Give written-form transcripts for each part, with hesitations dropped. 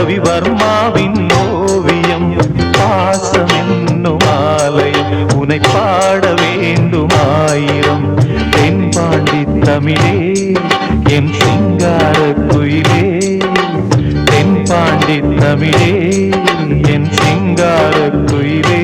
ரவிவர்மாவின் ஓவியம் பாசம் என்னும் ஆலயம் உனை பாட வேண்டுமாயிரம் தென்பாண்டி தமிழே என் சிங்கார குயிலே தென்பாண்டி தமிழே என் சிங்கார குயிலே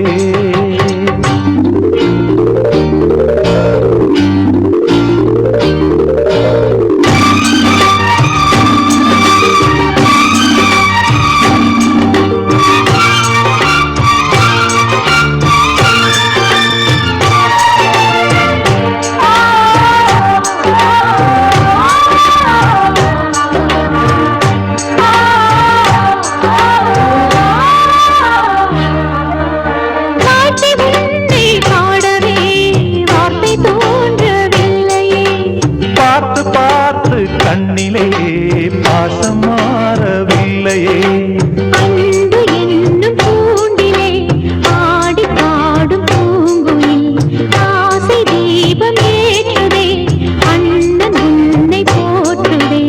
கண்ணிலே பாசம் மாறவில்லையே அன்பு என்னும் பூண்டிலே ஆடி பாடும் பூங்குயில் ஆசை தீபம் ஏற்றுதே அண்ணன் உன்னை போற்றுதே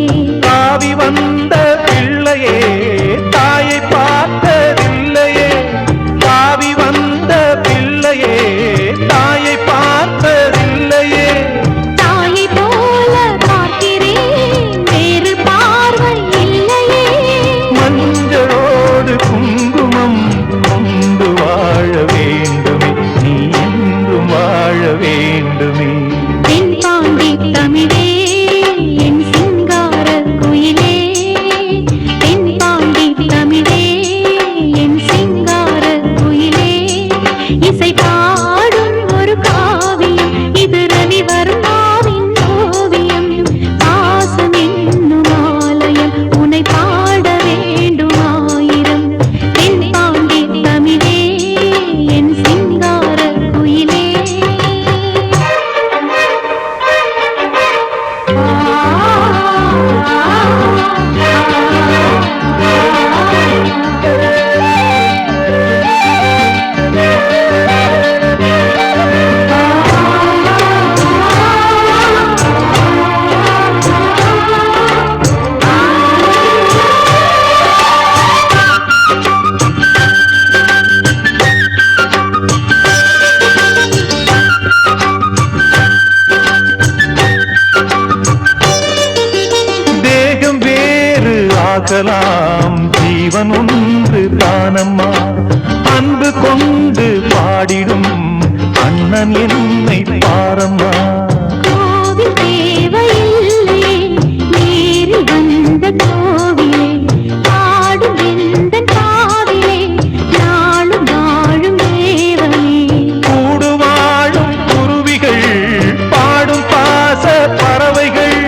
தாவி வந்த பிள்ளையே தாயை பார்த்ததில்லையே தாவி வந்த பிள்ளையே தாயை பார்த்ததில்லையே தாயை போல மஞ்சளோடு குங்குமம் கொண்டு வாழ வேண்டுமே நீ என்றும் வாழ வேண்டுமே தென்பாண்டி தமிழே என் சிங்கார குயிலே தென்பாண்டி தமிழே என் சிங்கார குயிலே இசை பாடும் ஒரு காவியம் இது ரவிவர்மாவின் ஓவியம் பாசம் என்னும் ஆலயம் உனை பாட வேண்டுமாயிரம் தென்பாண்டி தமிழே என் சிங்கார குயிலே ஆகலாம் ஜீவன் ஒன்று தானம்மா அன்பு கொண்டு பாடிடும் அண்ணன் என்னை பாரம்மா கோவில் தேவையில்லை நேரில் வந்த கோவிலே பாடும் எந்தன் காவிலே நாளும் வாழும் தேவனே கூடு வாழும் குருவிகள் பாடும் பாச பறவைகள்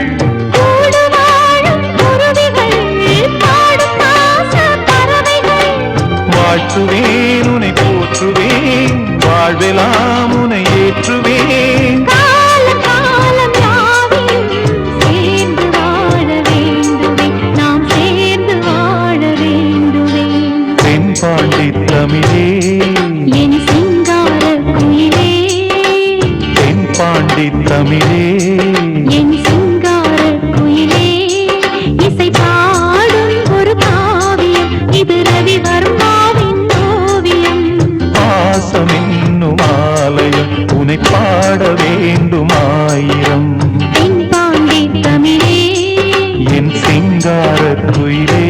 வாழ்த்துவேன் உனை போற்றுவேன் வாழ்வெல்லாம் உனை ஏற்றுவேன் காலம் காலம் யாவையும் சேர்ந்து வாழ வேண்டுமே நாம் சேர்ந்து வாழ வேண்டுமே தென்பாண்டி தமிழே என் சிங்கார குயிலே தென்பாண்டி தமிழே என் சிங்கார குயிலே இசை பாடும் ஒரு காவியம் இது ரவிவர்மாவின் ஓவியம் பாசம் என்னும் ஆலயம் உனை பாட வேண்டுமாயிரம் தென்பாண்டி தமிழே என் சிங்கார குயிலே